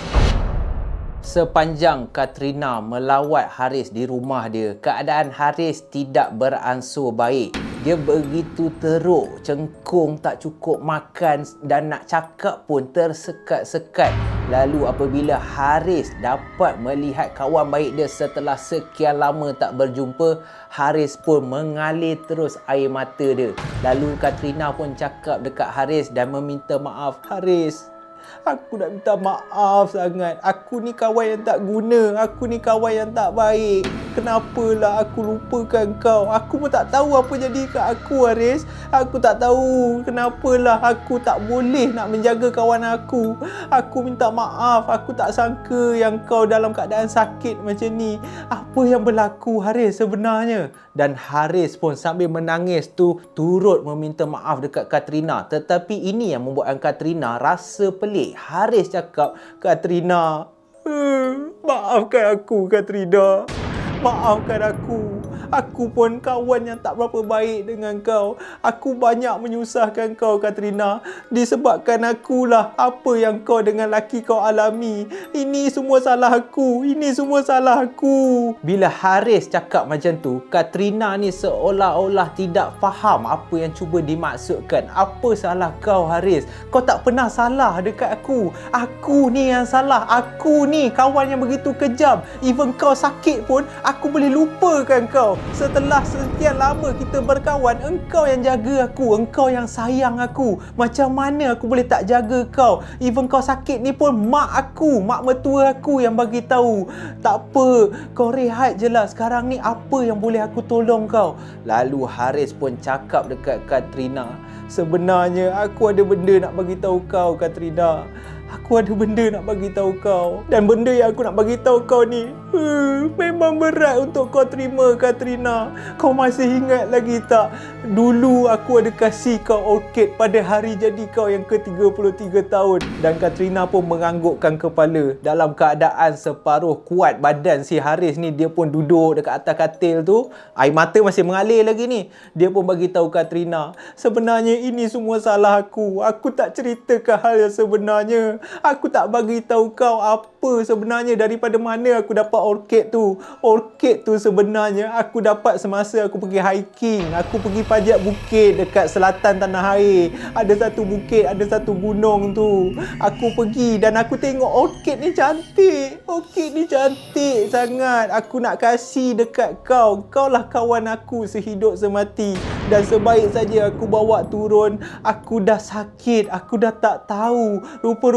Sepanjang Katrina melawat Haris di rumah dia, keadaan Haris tidak beransur baik. Dia begitu teruk, cengkung, tak cukup makan dan nak cakap pun tersekat-sekat. Lalu apabila Haris dapat melihat kawan baik dia setelah sekian lama tak berjumpa, Haris pun mengalir terus air mata dia. Lalu Katrina pun cakap dekat Haris dan meminta maaf. Haris, aku nak minta maaf sangat. Aku ni kawan yang tak guna. Aku ni kawan yang tak baik. Kenapalah aku lupakan kau? Aku pun tak tahu apa jadi kat aku, Haris. Aku tak tahu kenapalah aku tak boleh nak menjaga kawan aku. Aku minta maaf. Aku tak sangka yang kau dalam keadaan sakit macam ni. Apa yang berlaku, Haris, sebenarnya? Dan Haris pun sambil menangis tu turut meminta maaf dekat Katrina. Tetapi ini yang membuatkan Katrina rasa pelik. Haris cakap, Katrina, maafkan aku, Katrina. Maafkan aku. Aku pun kawan yang tak berapa baik dengan kau. Aku banyak menyusahkan kau, Katrina. Disebabkan akulah apa yang kau dengan laki kau alami. Ini semua salah aku. Ini semua salah aku. Bila Haris cakap macam tu, Katrina ni seolah-olah tidak faham apa yang cuba dimaksudkan. Apa salah kau, Haris? Kau tak pernah salah dekat aku. Aku ni yang salah. Aku ni kawan yang begitu kejam. Even kau sakit pun, aku boleh lupakan kau. Setelah sekian lama kita berkawan, engkau yang jaga aku, engkau yang sayang aku. Macam mana aku boleh tak jaga kau? Even kau sakit ni pun mak aku, mak mertua aku yang bagi tahu. Tak apa, kau rehat je lah. Sekarang ni apa yang boleh aku tolong kau? Lalu Haris pun cakap dekat Katrina, sebenarnya aku ada benda nak bagi tahu kau, Katrina. Aku ada benda nak bagi tahu kau. Dan benda yang aku nak bagi tahu kau ni memang berat untuk kau terima, Katrina. Kau masih ingat lagi tak? Dulu aku ada kasih kau orkid pada hari jadi kau yang ke-33 tahun. Dan Katrina pun menganggukkan kepala. Dalam keadaan separuh kuat badan si Haris ni, dia pun duduk dekat atas katil tu. Air mata masih mengalir lagi ni. Dia pun bagi tahu Katrina, sebenarnya ini semua salah aku. Aku tak ceritakan hal yang sebenarnya. Aku tak bagi tahu kau apa sebenarnya daripada mana aku dapat orkid tu. Orkid tu sebenarnya aku dapat semasa aku pergi hiking. Aku pergi pajak bukit dekat selatan tanah air. Ada satu bukit, ada satu gunung tu. Aku pergi dan aku tengok orkid ni cantik. Orkid ni cantik sangat. Aku nak kasih dekat kau. Kau lah kawan aku sehidup semati. Dan sebaik saja aku bawa turun, aku dah sakit. Aku dah tak tahu.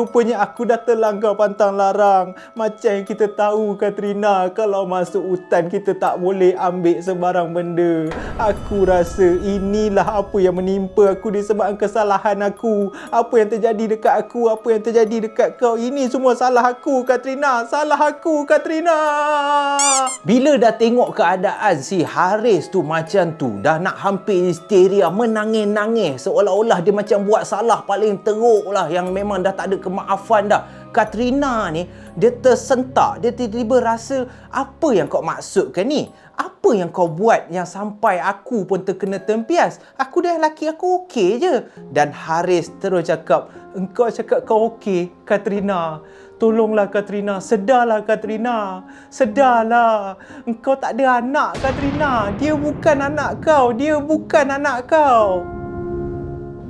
Rupanya aku dah terlanggar pantang larang. Macam yang kita tahu, Katrina, kalau masuk hutan kita tak boleh ambil sebarang benda. Aku rasa inilah apa yang menimpa aku disebabkan kesalahan aku. Apa yang terjadi dekat aku, apa yang terjadi dekat kau, ini semua salah aku, Katrina. Salah aku, Katrina. Bila dah tengok keadaan si Haris tu macam tu, dah nak hampir histeria, menangis-nangis, seolah-olah dia macam buat salah paling teruk lah, yang memang dah tak ada kemaafan dah. Katrina ni, dia tersentak. Dia tiba-tiba rasa, apa yang kau maksudkan ni? Apa yang kau buat yang sampai aku pun terkena tempias? Aku dah laki aku okey je. Dan Haris terus cakap, engkau cakap kau okey, Katrina. Tolonglah, Katrina. Sedarlah, Katrina. Sedarlah. Engkau tak ada anak, Katrina. Dia bukan anak kau. Dia bukan anak kau.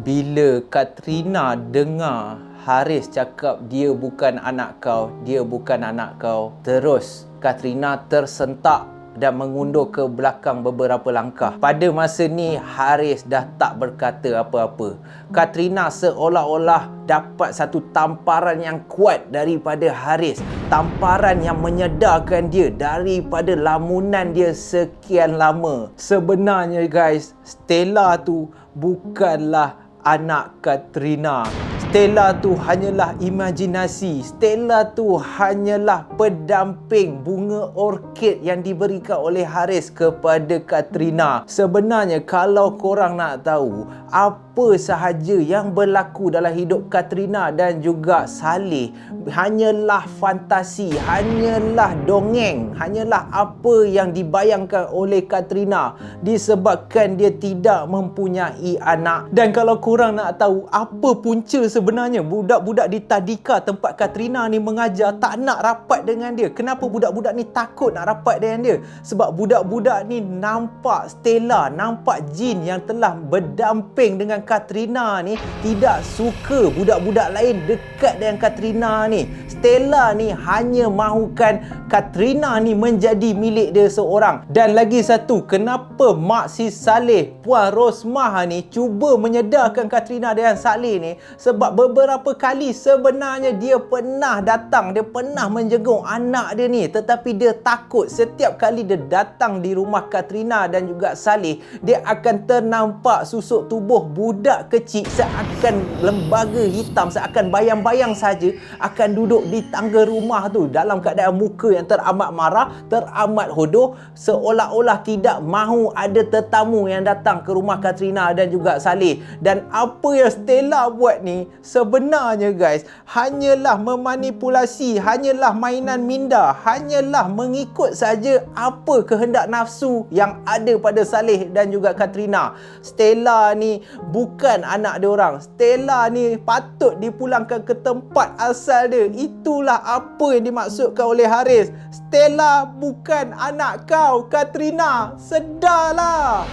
Bila Katrina dengar Haris cakap dia bukan anak kau, dia bukan anak kau, terus Katrina tersentak dan mengundur ke belakang beberapa langkah. Pada masa ni Haris dah tak berkata apa-apa. Katrina seolah-olah dapat satu tamparan yang kuat daripada Haris. Tamparan yang menyedarkan dia daripada lamunan dia sekian lama. Sebenarnya guys, Stella tu bukanlah anak Katrina. Stella tu hanyalah imajinasi. Stella tu hanyalah pendamping bunga orkid yang diberikan oleh Haris kepada Katrina. Sebenarnya kalau korang nak tahu apa sahaja yang berlaku dalam hidup Katrina dan juga Saleh, hanyalah fantasi, hanyalah dongeng, hanyalah apa yang dibayangkan oleh Katrina disebabkan dia tidak mempunyai anak. Dan kalau korang nak tahu apa punca sebenarnya budak-budak di Tadika tempat Katrina ni mengajar tak nak rapat dengan dia. Kenapa budak-budak ni takut nak rapat dengan dia? Sebab budak-budak ni nampak Stella, nampak jin yang telah berdamping dengan Katrina ni tidak suka budak-budak lain dekat dengan Katrina ni. Stella ni hanya mahukan Katrina ni menjadi milik dia seorang. Dan lagi satu, kenapa mak si Saleh, Puan Rosmah ni cuba menyedarkan Katrina dengan Saleh ni? Sebab Sebab beberapa kali sebenarnya dia pernah datang, dia pernah menjenguk anak dia ni, tetapi dia takut setiap kali dia datang di rumah Katrina dan juga Saleh, dia akan ternampak susuk tubuh budak kecil seakan lembaga hitam, seakan bayang-bayang saja akan duduk di tangga rumah tu dalam keadaan muka yang teramat marah, teramat hodoh, seolah-olah tidak mahu ada tetamu yang datang ke rumah Katrina dan juga Saleh. Dan apa yang Stella buat ni sebenarnya guys, hanyalah memanipulasi, hanyalah mainan minda, hanyalah mengikut saja apa kehendak nafsu yang ada pada Saleh dan juga Katrina. Stella ni bukan anak dia orang. Stella ni patut dipulangkan ke tempat asal dia. Itulah apa yang dimaksudkan oleh Haris. Stella bukan anak kau, Katrina. Sedarlah.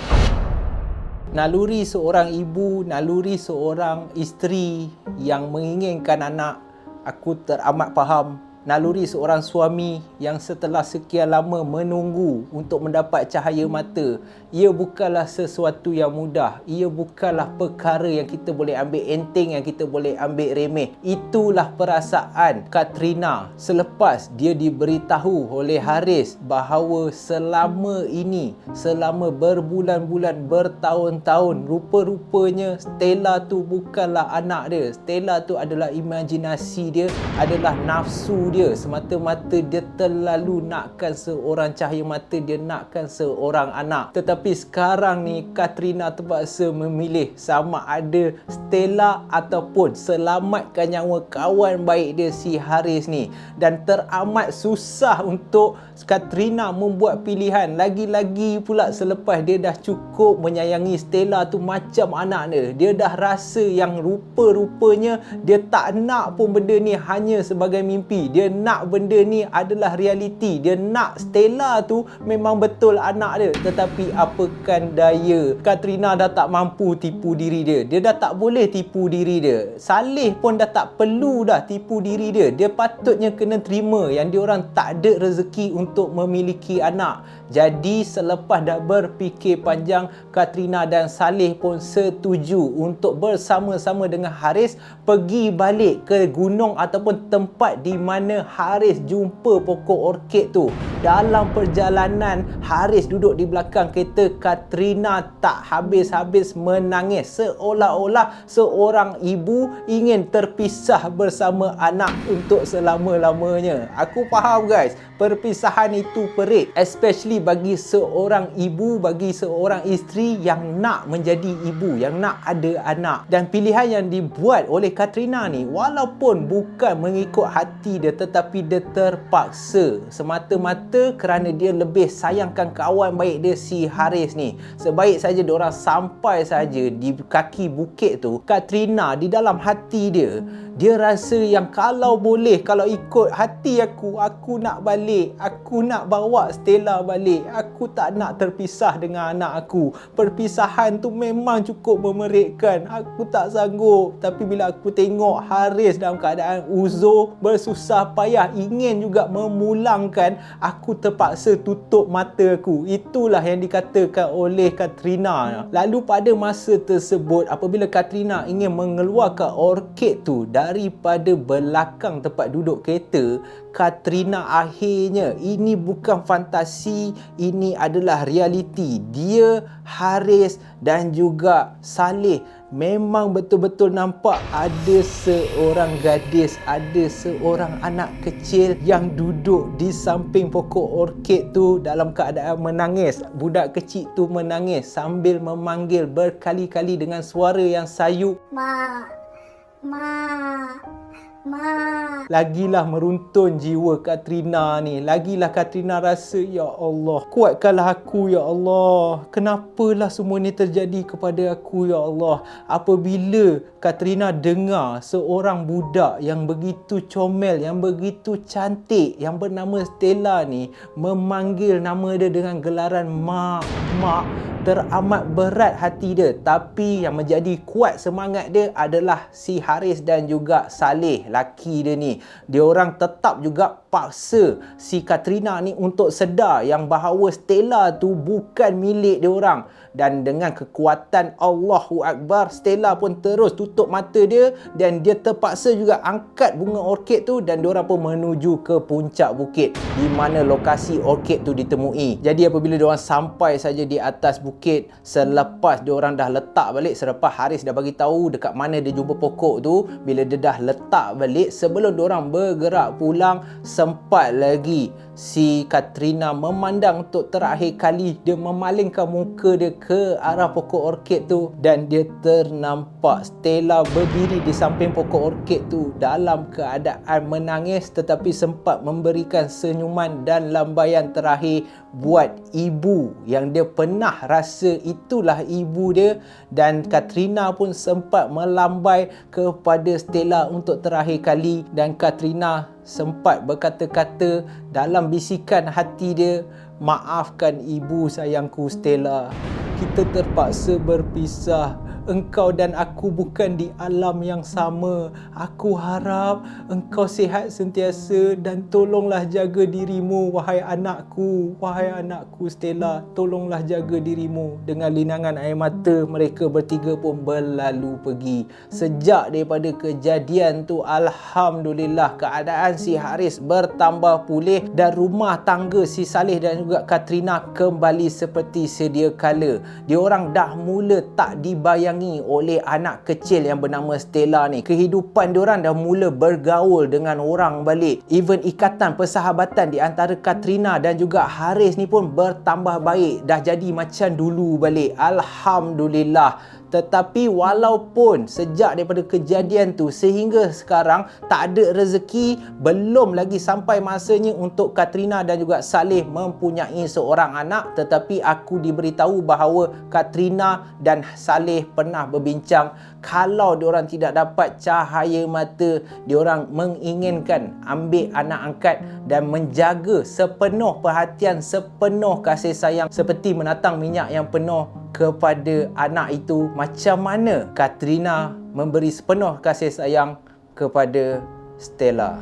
Naluri seorang ibu, naluri seorang isteri yang menginginkan anak, aku teramat faham. Naluri seorang suami yang setelah sekian lama menunggu untuk mendapat cahaya mata, ia bukanlah sesuatu yang mudah. Ia bukanlah perkara yang kita boleh ambil enteng, yang kita boleh ambil remeh. Itulah perasaan Katrina selepas dia diberitahu oleh Haris bahawa selama ini, selama berbulan-bulan, bertahun-tahun, rupa-rupanya Stella tu bukanlah anak dia. Stella tu adalah imajinasi dia, adalah nafsu dia. Semata-mata dia terlalu nakkan seorang cahaya mata, dia nakkan seorang anak. Tetapi sekarang ni Katrina terpaksa memilih sama ada Stella ataupun selamatkan nyawa kawan baik dia si Haris ni. Dan teramat susah untuk Katrina membuat pilihan. Lagi-lagi pula selepas dia dah cukup menyayangi Stella tu macam anak dia. Dia dah rasa yang rupa-rupanya dia tak nak pun benda ni hanya sebagai mimpi. Dia nak benda ni adalah realiti. Dia nak Stella tu memang betul anak dia. Tetapi apakan daya, Katrina dah tak mampu tipu diri dia. Dia dah tak boleh tipu diri dia. Saleh pun dah tak perlu dah tipu diri dia. Dia patutnya kena terima yang diorang tak ada rezeki untuk memiliki anak. Jadi selepas dah berfikir panjang, Katrina dan Saleh pun setuju untuk bersama-sama dengan Haris pergi balik ke gunung ataupun tempat di mana Haris jumpa pokok orkid tu. Dalam perjalanan, Haris duduk di belakang kereta. Katrina tak habis-habis menangis seolah-olah seorang ibu ingin terpisah bersama anak untuk selama-lamanya. Aku faham guys, perpisahan itu perit, especially bagi seorang ibu, bagi seorang isteri yang nak menjadi ibu, yang nak ada anak. Dan pilihan yang dibuat oleh Katrina ni walaupun bukan mengikut hati dia, tetapi dia terpaksa semata-mata kerana dia lebih sayangkan kawan baik dia si Haris ni. Sebaik saja diorang sampai saja di kaki bukit tu, Katrina di dalam hati dia, dia rasa yang kalau boleh, kalau ikut hati aku nak balik, aku nak bawa Stella balik, aku tak nak terpisah dengan anak aku. Perpisahan tu memang cukup memerikkan, aku tak sanggup. Tapi bila aku tengok Haris dalam keadaan uzur, bersusah payah ingin juga memulangkan, aku terpaksa tutup mata aku. Itulah yang dikatakan oleh Katrina. Lalu pada masa tersebut, apabila Katrina ingin mengeluarkan orkid tu daripada belakang tempat duduk kereta, Katrina akhirnya, ini bukan fantasi, ini adalah realiti. Dia, Haris dan juga Saleh memang betul-betul nampak ada seorang gadis, ada seorang anak kecil yang duduk di samping pokok orkid tu dalam keadaan menangis. Budak kecil tu menangis sambil memanggil berkali-kali dengan suara yang sayu, Mak, Mak, Mak. Lagilah meruntun jiwa Katrina ni. Lagilah Katrina rasa, ya Allah, kuatkanlah aku ya Allah. Kenapalah semua ni terjadi kepada aku ya Allah. Apabila Katrina dengar seorang budak yang begitu comel, yang begitu cantik, yang bernama Stella ni memanggil nama dia dengan gelaran Mak, Mak, teramat berat hati dia. Tapi yang menjadi kuat semangat dia adalah si Haris dan juga Saleh, laki dia ni. Diorang tetap juga paksa si Katrina ni untuk sedar yang bahawa Stella tu bukan milik diorang. dan dengan kekuatan Allahu Akbar, Stella pun terus tutup mata dia dan dia terpaksa juga angkat bunga orkid tu dan diorang pun menuju ke puncak bukit di mana lokasi orkid tu ditemui. Jadi apabila diorang sampai saja di atas bukit, selepas diorang dah letak balik, selepas Haris dah bagi tahu dekat mana dia jumpa pokok tu, bila dia dah letak balik, sebelum diorang bergerak pulang, sempat lagi si Katrina memandang untuk terakhir kali. Dia memalingkan muka dia ke arah pokok orkid tu dan dia ternampak Stella berdiri di samping pokok orkid tu dalam keadaan menangis, tetapi sempat memberikan senyuman dan lambaian terakhir buat ibu yang dia pernah rasa itulah ibu dia. Dan Katrina pun sempat melambai kepada Stella untuk terakhir kali dan Katrina sempat berkata-kata dalam bisikan hati dia, "Maafkan ibu sayangku Stella. Kita terpaksa berpisah. Engkau dan aku bukan di alam yang sama. Aku harap engkau sihat sentiasa dan tolonglah jaga dirimu wahai anakku. Wahai anakku Stella, tolonglah jaga dirimu." Dengan linangan air mata, mereka bertiga pun berlalu pergi. Sejak daripada kejadian tu, alhamdulillah keadaan si Haris bertambah pulih dan rumah tangga si Saleh dan juga Katrina kembali seperti sedia kala. Diorang dah mula tak dibayangi oleh anak kecil yang bernama Stella ni. Kehidupan diorang dah mula bergaul dengan orang balik. Even ikatan persahabatan di antara Katrina dan juga Haris ni pun bertambah baik. Dah jadi macam dulu balik. Alhamdulillah. Tetapi walaupun sejak daripada kejadian tu sehingga sekarang tak ada rezeki, belum lagi sampai masanya untuk Katrina dan juga Saleh mempunyai seorang anak, tetapi aku diberitahu bahawa Katrina dan Saleh pernah berbincang kalau diorang tidak dapat cahaya mata, diorang menginginkan ambil anak angkat dan menjaga sepenuh perhatian, sepenuh kasih sayang seperti menatang minyak yang penuh kepada anak itu, macam mana Katrina memberi sepenuh kasih sayang kepada Stella.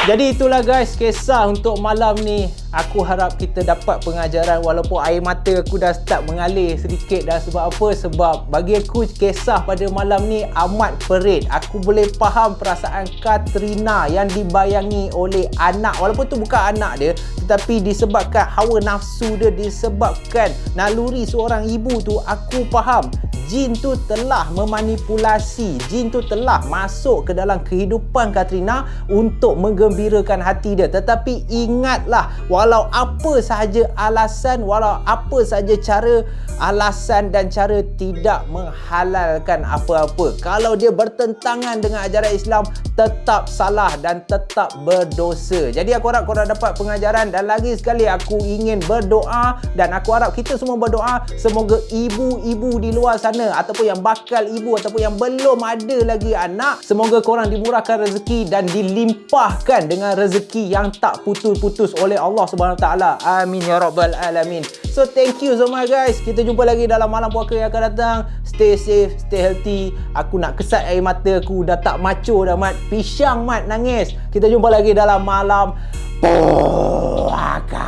Jadi itulah guys kisah untuk malam ni. Aku harap kita dapat pengajaran walaupun air mata aku dah start mengalir sedikit dah. Sebab apa? Sebab bagi aku kisah pada malam ni amat perit. Aku boleh faham perasaan Katrina yang dibayangi oleh anak. Walaupun tu bukan anak dia, tetapi disebabkan hawa nafsu dia, disebabkan naluri seorang ibu tu, aku faham. Jin tu telah memanipulasi, jin tu telah masuk ke dalam kehidupan Katrina untuk menggembirakan hati dia. Tetapi ingatlah, walau apa sahaja alasan, walau apa sahaja cara, alasan dan cara tidak menghalalkan apa-apa. Kalau dia bertentangan dengan ajaran Islam, tetap salah dan tetap berdosa. Jadi aku harap korang dapat pengajaran dan lagi sekali aku ingin berdoa dan aku harap kita semua berdoa semoga ibu-ibu di luar sana ataupun yang bakal ibu ataupun yang belum ada lagi anak, semoga korang dimurahkan rezeki dan dilimpahkan dengan rezeki yang tak putus-putus oleh Allah Subhanahu Wa Taala. Amin ya rabbal alamin. So thank you so much guys. Kita jumpa lagi dalam malam puaka yang akan datang. Stay safe, stay healthy. Aku nak kesat air mata aku, dah tak maco dah mat. Pisang mat nangis. Kita jumpa lagi dalam malam puaka.